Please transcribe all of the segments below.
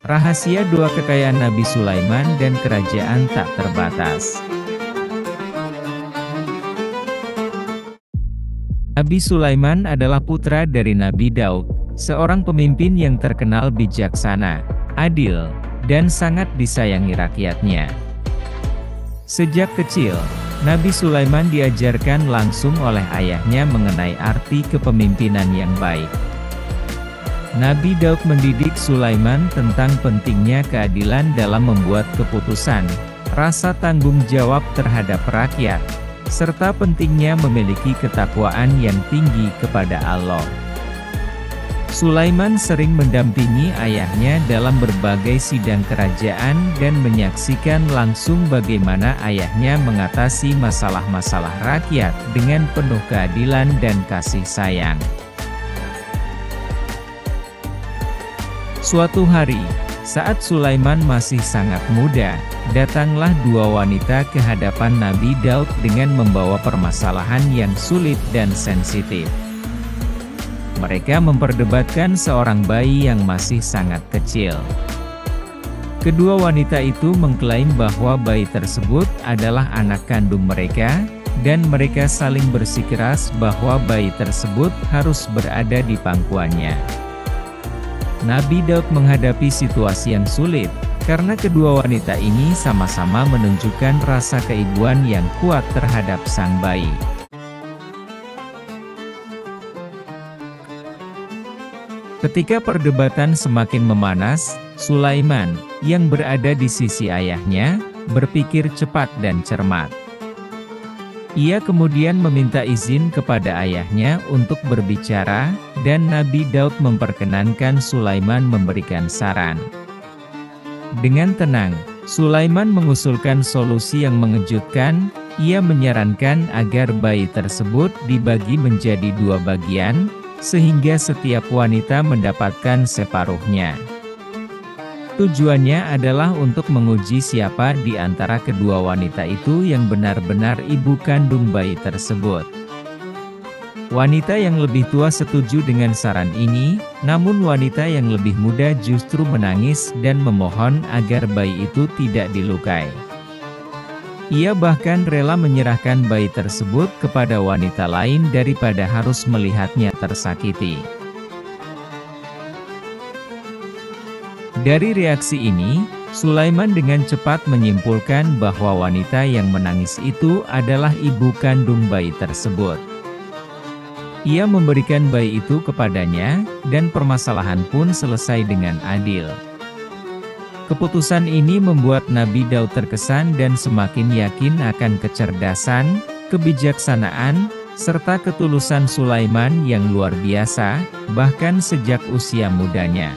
Rahasia dua kekayaan Nabi Sulaiman dan kerajaan tak terbatas. Nabi Sulaiman adalah putra dari Nabi Daud, seorang pemimpin yang terkenal bijaksana, adil, dan sangat disayangi rakyatnya. Sejak kecil, Nabi Sulaiman diajarkan langsung oleh ayahnya mengenai arti kepemimpinan yang baik. Nabi Daud mendidik Sulaiman tentang pentingnya keadilan dalam membuat keputusan, rasa tanggung jawab terhadap rakyat, serta pentingnya memiliki ketakwaan yang tinggi kepada Allah. Sulaiman sering mendampingi ayahnya dalam berbagai sidang kerajaan dan menyaksikan langsung bagaimana ayahnya mengatasi masalah-masalah rakyat dengan penuh keadilan dan kasih sayang. Suatu hari, saat Sulaiman masih sangat muda, datanglah dua wanita ke hadapan Nabi Daud dengan membawa permasalahan yang sulit dan sensitif. Mereka memperdebatkan seorang bayi yang masih sangat kecil. Kedua wanita itu mengklaim bahwa bayi tersebut adalah anak kandung mereka, dan mereka saling bersikeras bahwa bayi tersebut harus berada di pangkuannya. Nabi Daud menghadapi situasi yang sulit, karena kedua wanita ini sama-sama menunjukkan rasa keibuan yang kuat terhadap sang bayi. Ketika perdebatan semakin memanas, Sulaiman, yang berada di sisi ayahnya, berpikir cepat dan cermat. Ia kemudian meminta izin kepada ayahnya untuk berbicara, dan Nabi Daud memperkenankan Sulaiman memberikan saran. Dengan tenang, Sulaiman mengusulkan solusi yang mengejutkan. Ia menyarankan agar bayi tersebut dibagi menjadi dua bagian, sehingga setiap wanita mendapatkan separuhnya. Tujuannya adalah untuk menguji siapa di antara kedua wanita itu yang benar-benar ibu kandung bayi tersebut. Wanita yang lebih tua setuju dengan saran ini, namun wanita yang lebih muda justru menangis dan memohon agar bayi itu tidak dilukai. Ia bahkan rela menyerahkan bayi tersebut kepada wanita lain daripada harus melihatnya tersakiti. Dari reaksi ini, Sulaiman dengan cepat menyimpulkan bahwa wanita yang menangis itu adalah ibu kandung bayi tersebut. Ia memberikan bayi itu kepadanya, dan permasalahan pun selesai dengan adil. Keputusan ini membuat Nabi Daud terkesan dan semakin yakin akan kecerdasan, kebijaksanaan, serta ketulusan Sulaiman yang luar biasa, bahkan sejak usia mudanya.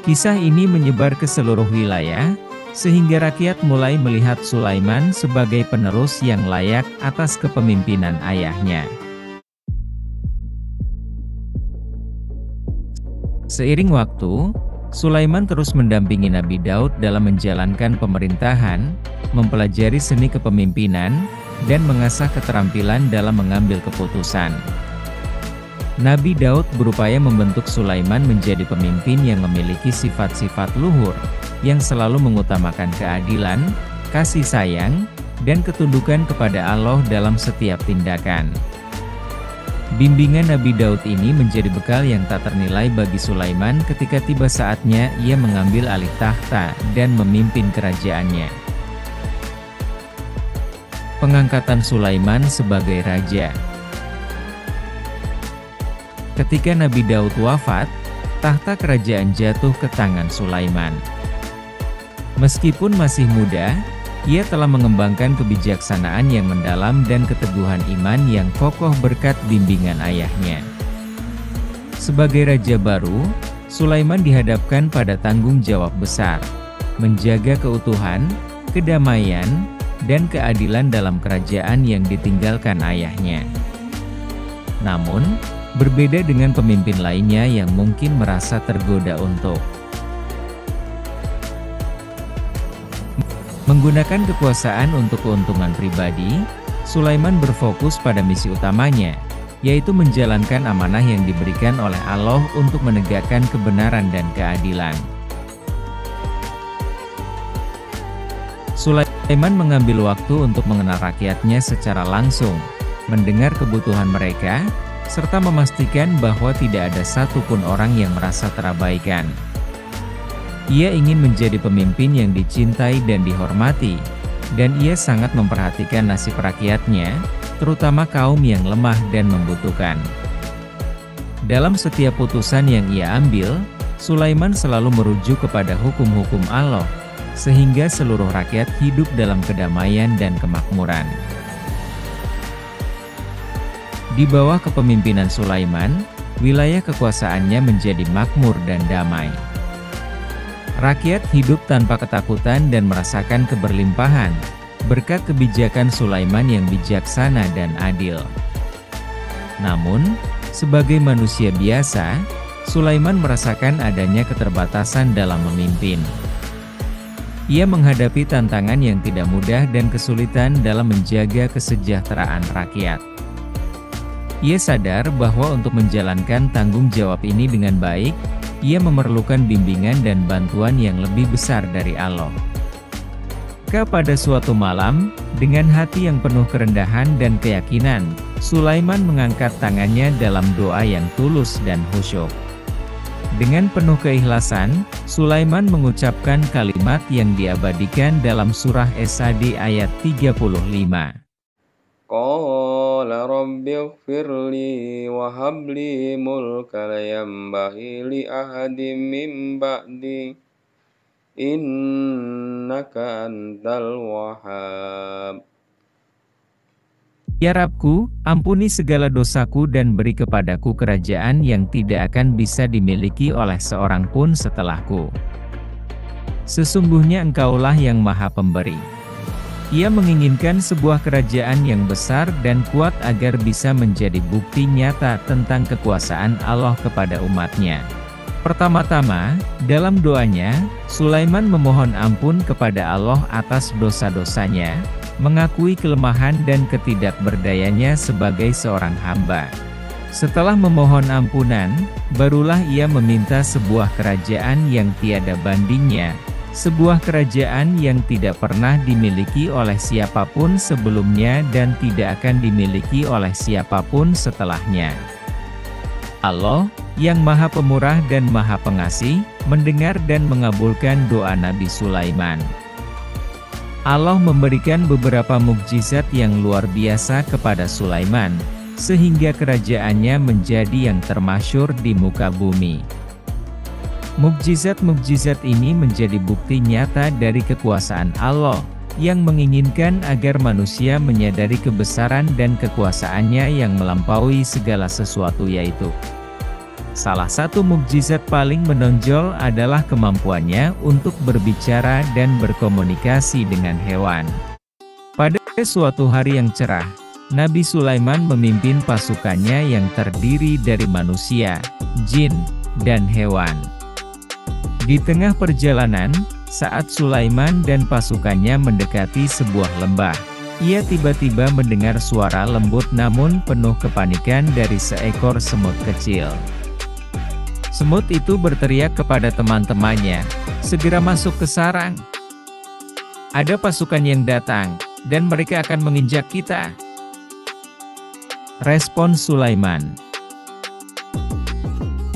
Kisah ini menyebar ke seluruh wilayah, sehingga rakyat mulai melihat Sulaiman sebagai penerus yang layak atas kepemimpinan ayahnya. Seiring waktu, Sulaiman terus mendampingi Nabi Daud dalam menjalankan pemerintahan, mempelajari seni kepemimpinan, dan mengasah keterampilan dalam mengambil keputusan. Nabi Daud berupaya membentuk Sulaiman menjadi pemimpin yang memiliki sifat-sifat luhur, yang selalu mengutamakan keadilan, kasih sayang, dan ketundukan kepada Allah dalam setiap tindakan. Bimbingan Nabi Daud ini menjadi bekal yang tak ternilai bagi Sulaiman ketika tiba saatnya ia mengambil alih tahta dan memimpin kerajaannya. Pengangkatan Sulaiman sebagai raja. Ketika Nabi Daud wafat, tahta kerajaan jatuh ke tangan Sulaiman. Meskipun masih muda, ia telah mengembangkan kebijaksanaan yang mendalam dan keteguhan iman yang kokoh berkat bimbingan ayahnya. Sebagai raja baru, Sulaiman dihadapkan pada tanggung jawab besar, menjaga keutuhan, kedamaian, dan keadilan dalam kerajaan yang ditinggalkan ayahnya. Namun, berbeda dengan pemimpin lainnya yang mungkin merasa tergoda untuk menggunakan kekuasaan untuk keuntungan pribadi, Sulaiman berfokus pada misi utamanya, yaitu menjalankan amanah yang diberikan oleh Allah untuk menegakkan kebenaran dan keadilan. Sulaiman mengambil waktu untuk mengenal rakyatnya secara langsung, mendengar kebutuhan mereka, serta memastikan bahwa tidak ada satupun orang yang merasa terabaikan. Ia ingin menjadi pemimpin yang dicintai dan dihormati, dan ia sangat memperhatikan nasib rakyatnya, terutama kaum yang lemah dan membutuhkan. Dalam setiap putusan yang ia ambil, Sulaiman selalu merujuk kepada hukum-hukum Allah, sehingga seluruh rakyat hidup dalam kedamaian dan kemakmuran. Di bawah kepemimpinan Sulaiman, wilayah kekuasaannya menjadi makmur dan damai. Rakyat hidup tanpa ketakutan dan merasakan keberlimpahan, berkat kebijakan Sulaiman yang bijaksana dan adil. Namun, sebagai manusia biasa, Sulaiman merasakan adanya keterbatasan dalam memimpin. Ia menghadapi tantangan yang tidak mudah dan kesulitan dalam menjaga kesejahteraan rakyat. Ia sadar bahwa untuk menjalankan tanggung jawab ini dengan baik, ia memerlukan bimbingan dan bantuan yang lebih besar dari Allah. Pada suatu malam, dengan hati yang penuh kerendahan dan keyakinan, Sulaiman mengangkat tangannya dalam doa yang tulus dan khusyuk. Dengan penuh keikhlasan, Sulaiman mengucapkan kalimat yang diabadikan dalam surah As-Sa'd ayat 35. Qala rabbi ighfirli wa habli mulka la yanbaghi li ahadin min ba'di innaka antal wahhab. Ya Rabbku, ampuni segala dosaku dan beri kepadaku kerajaan yang tidak akan bisa dimiliki oleh seorang pun setelahku. Sesungguhnya Engkaulah yang Maha Pemberi. Ia menginginkan sebuah kerajaan yang besar dan kuat agar bisa menjadi bukti nyata tentang kekuasaan Allah kepada umatnya. Pertama-tama, dalam doanya, Sulaiman memohon ampun kepada Allah atas dosa-dosanya, mengakui kelemahan dan ketidakberdayanya sebagai seorang hamba. Setelah memohon ampunan, barulah ia meminta sebuah kerajaan yang tiada bandingnya, sebuah kerajaan yang tidak pernah dimiliki oleh siapapun sebelumnya dan tidak akan dimiliki oleh siapapun setelahnya. Allah, yang Maha Pemurah dan Maha Pengasih, mendengar dan mengabulkan doa Nabi Sulaiman. Allah memberikan beberapa mukjizat yang luar biasa kepada Sulaiman, sehingga kerajaannya menjadi yang termasyhur di muka bumi. Mukjizat-mukjizat ini menjadi bukti nyata dari kekuasaan Allah, yang menginginkan agar manusia menyadari kebesaran dan kekuasaannya yang melampaui segala sesuatu, yaitu salah satu mukjizat paling menonjol adalah kemampuannya untuk berbicara dan berkomunikasi dengan hewan. Pada suatu hari yang cerah, Nabi Sulaiman memimpin pasukannya yang terdiri dari manusia, jin, dan hewan. Di tengah perjalanan, saat Sulaiman dan pasukannya mendekati sebuah lembah, ia tiba-tiba mendengar suara lembut namun penuh kepanikan dari seekor semut kecil. Semut itu berteriak kepada teman-temannya, "Segera masuk ke sarang. Ada pasukan yang datang, dan mereka akan menginjak kita." Respon Sulaiman.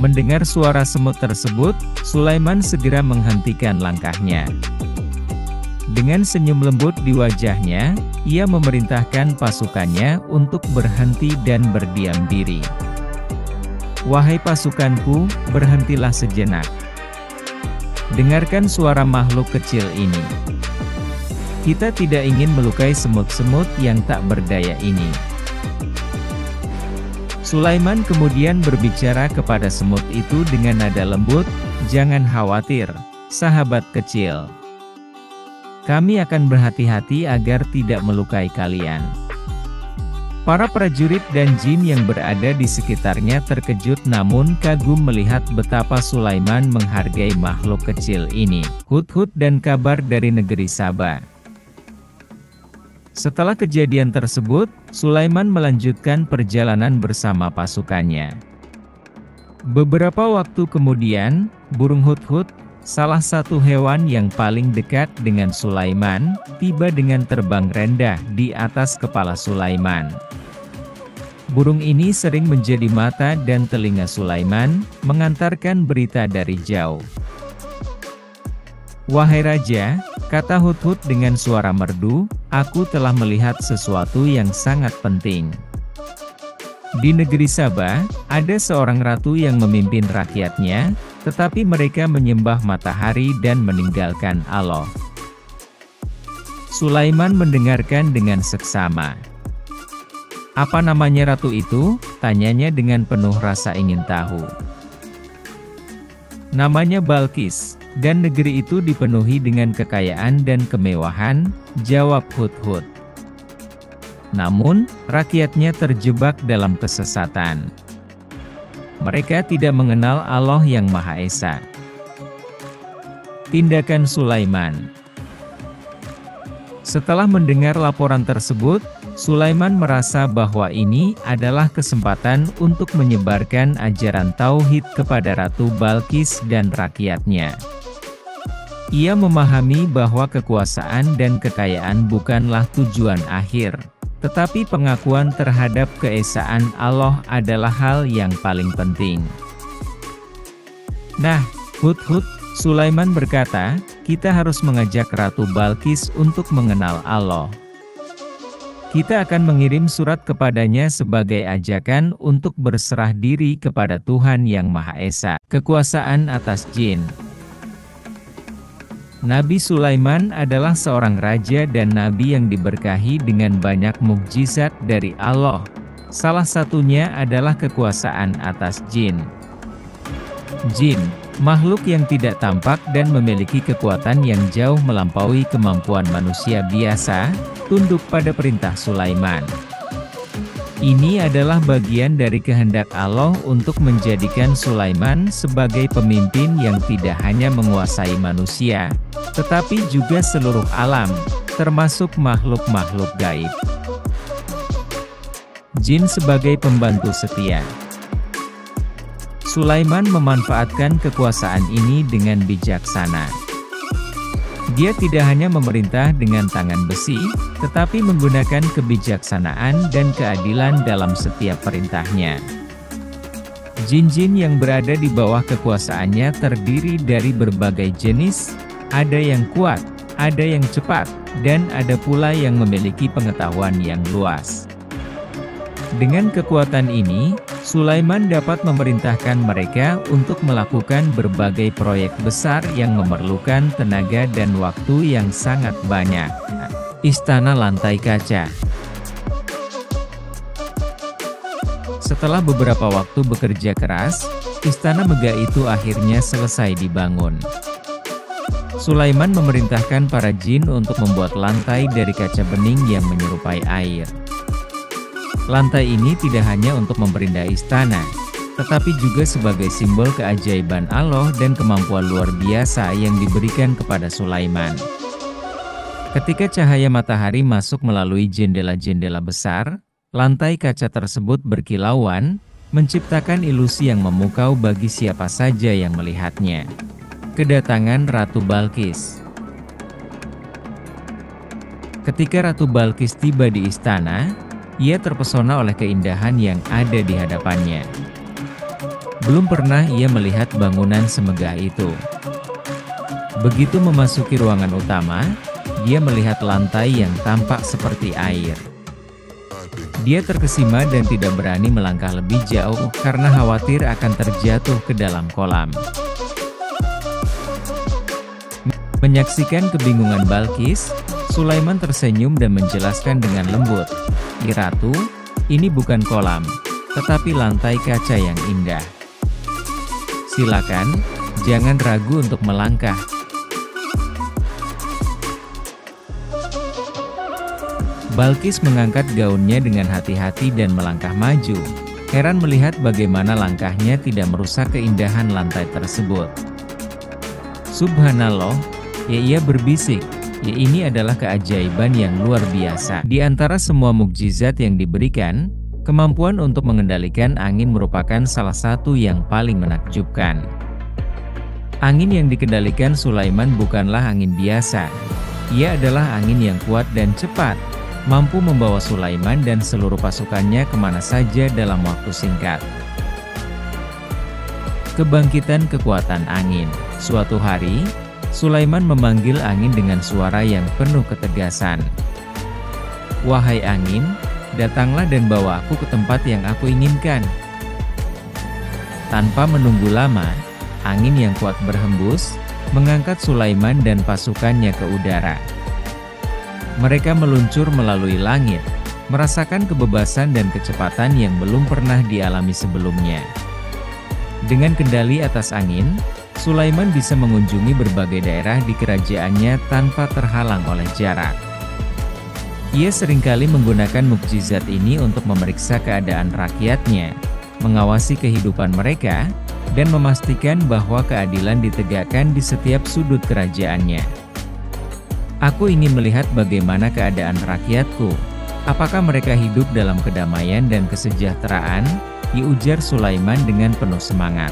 Mendengar suara semut tersebut, Sulaiman segera menghentikan langkahnya. Dengan senyum lembut di wajahnya, ia memerintahkan pasukannya untuk berhenti dan berdiam diri. "Wahai pasukanku, berhentilah sejenak. Dengarkan suara makhluk kecil ini. Kita tidak ingin melukai semut-semut yang tak berdaya ini." Sulaiman kemudian berbicara kepada semut itu dengan nada lembut, "Jangan khawatir, sahabat kecil. Kami akan berhati-hati agar tidak melukai kalian." Para prajurit dan jin yang berada di sekitarnya terkejut namun kagum melihat betapa Sulaiman menghargai makhluk kecil ini. Hudhud dan kabar dari negeri Saba. Setelah kejadian tersebut, Sulaiman melanjutkan perjalanan bersama pasukannya. Beberapa waktu kemudian, burung hudhud, salah satu hewan yang paling dekat dengan Sulaiman, tiba dengan terbang rendah di atas kepala Sulaiman. Burung ini sering menjadi mata dan telinga Sulaiman, mengantarkan berita dari jauh. "Wahai Raja," kata Hudhud dengan suara merdu, "aku telah melihat sesuatu yang sangat penting. Di negeri Sabah, ada seorang ratu yang memimpin rakyatnya, tetapi mereka menyembah matahari dan meninggalkan Allah." Sulaiman mendengarkan dengan seksama. "Apa namanya ratu itu?" tanyanya dengan penuh rasa ingin tahu. "Namanya Balqis, dan negeri itu dipenuhi dengan kekayaan dan kemewahan," jawab Hudhud. "Namun, rakyatnya terjebak dalam kesesatan. Mereka tidak mengenal Allah yang Maha Esa." Tindakan Sulaiman. Setelah mendengar laporan tersebut, Sulaiman merasa bahwa ini adalah kesempatan untuk menyebarkan ajaran tauhid kepada Ratu Balqis dan rakyatnya. Ia memahami bahwa kekuasaan dan kekayaan bukanlah tujuan akhir, tetapi pengakuan terhadap keesaan Allah adalah hal yang paling penting. "Nah, Hudhud," Sulaiman berkata, "kita harus mengajak Ratu Balqis untuk mengenal Allah. Kita akan mengirim surat kepadanya sebagai ajakan untuk berserah diri kepada Tuhan Yang Maha Esa, kekuasaan atas jin." Nabi Sulaiman adalah seorang raja dan nabi yang diberkahi dengan banyak mukjizat dari Allah. Salah satunya adalah kekuasaan atas jin. Jin, makhluk yang tidak tampak dan memiliki kekuatan yang jauh melampaui kemampuan manusia biasa, tunduk pada perintah Sulaiman. Ini adalah bagian dari kehendak Allah untuk menjadikan Sulaiman sebagai pemimpin yang tidak hanya menguasai manusia, tetapi juga seluruh alam, termasuk makhluk-makhluk gaib. Jin sebagai pembantu setia. Sulaiman memanfaatkan kekuasaan ini dengan bijaksana. Dia tidak hanya memerintah dengan tangan besi, tetapi menggunakan kebijaksanaan dan keadilan dalam setiap perintahnya. Jin-jin yang berada di bawah kekuasaannya terdiri dari berbagai jenis, ada yang kuat, ada yang cepat, dan ada pula yang memiliki pengetahuan yang luas. Dengan kekuatan ini, Sulaiman dapat memerintahkan mereka untuk melakukan berbagai proyek besar yang memerlukan tenaga dan waktu yang sangat banyak. Istana Lantai Kaca. Setelah beberapa waktu bekerja keras, istana megah itu akhirnya selesai dibangun. Sulaiman memerintahkan para jin untuk membuat lantai dari kaca bening yang menyerupai air. Lantai ini tidak hanya untuk memperindah istana, tetapi juga sebagai simbol keajaiban Allah dan kemampuan luar biasa yang diberikan kepada Sulaiman. Ketika cahaya matahari masuk melalui jendela-jendela besar, lantai kaca tersebut berkilauan, menciptakan ilusi yang memukau bagi siapa saja yang melihatnya. Kedatangan Ratu Balqis. Ketika Ratu Balqis tiba di istana, ia terpesona oleh keindahan yang ada di hadapannya. Belum pernah ia melihat bangunan semegah itu. Begitu memasuki ruangan utama, dia melihat lantai yang tampak seperti air. Dia terkesima dan tidak berani melangkah lebih jauh karena khawatir akan terjatuh ke dalam kolam. Menyaksikan kebingungan Balqis, Sulaiman tersenyum dan menjelaskan dengan lembut, "Ratu, ini bukan kolam, tetapi lantai kaca yang indah. Silakan, jangan ragu untuk melangkah." Balqis mengangkat gaunnya dengan hati-hati dan melangkah maju, heran melihat bagaimana langkahnya tidak merusak keindahan lantai tersebut. "Subhanallah," ya ia berbisik, ya ini adalah keajaiban yang luar biasa. Di antara semua mukjizat yang diberikan, kemampuan untuk mengendalikan angin merupakan salah satu yang paling menakjubkan. Angin yang dikendalikan Sulaiman bukanlah angin biasa. Ia adalah angin yang kuat dan cepat, mampu membawa Sulaiman dan seluruh pasukannya kemana saja dalam waktu singkat. Kebangkitan kekuatan angin. Suatu hari, Sulaiman memanggil angin dengan suara yang penuh ketegasan. "Wahai angin, datanglah dan bawa aku ke tempat yang aku inginkan." Tanpa menunggu lama, angin yang kuat berhembus, mengangkat Sulaiman dan pasukannya ke udara. Mereka meluncur melalui langit, merasakan kebebasan dan kecepatan yang belum pernah dialami sebelumnya. Dengan kendali atas angin, Sulaiman bisa mengunjungi berbagai daerah di kerajaannya tanpa terhalang oleh jarak. Ia seringkali menggunakan mukjizat ini untuk memeriksa keadaan rakyatnya, mengawasi kehidupan mereka, dan memastikan bahwa keadilan ditegakkan di setiap sudut kerajaannya. "Aku ingin melihat bagaimana keadaan rakyatku. Apakah mereka hidup dalam kedamaian dan kesejahteraan?" diujar Sulaiman dengan penuh semangat.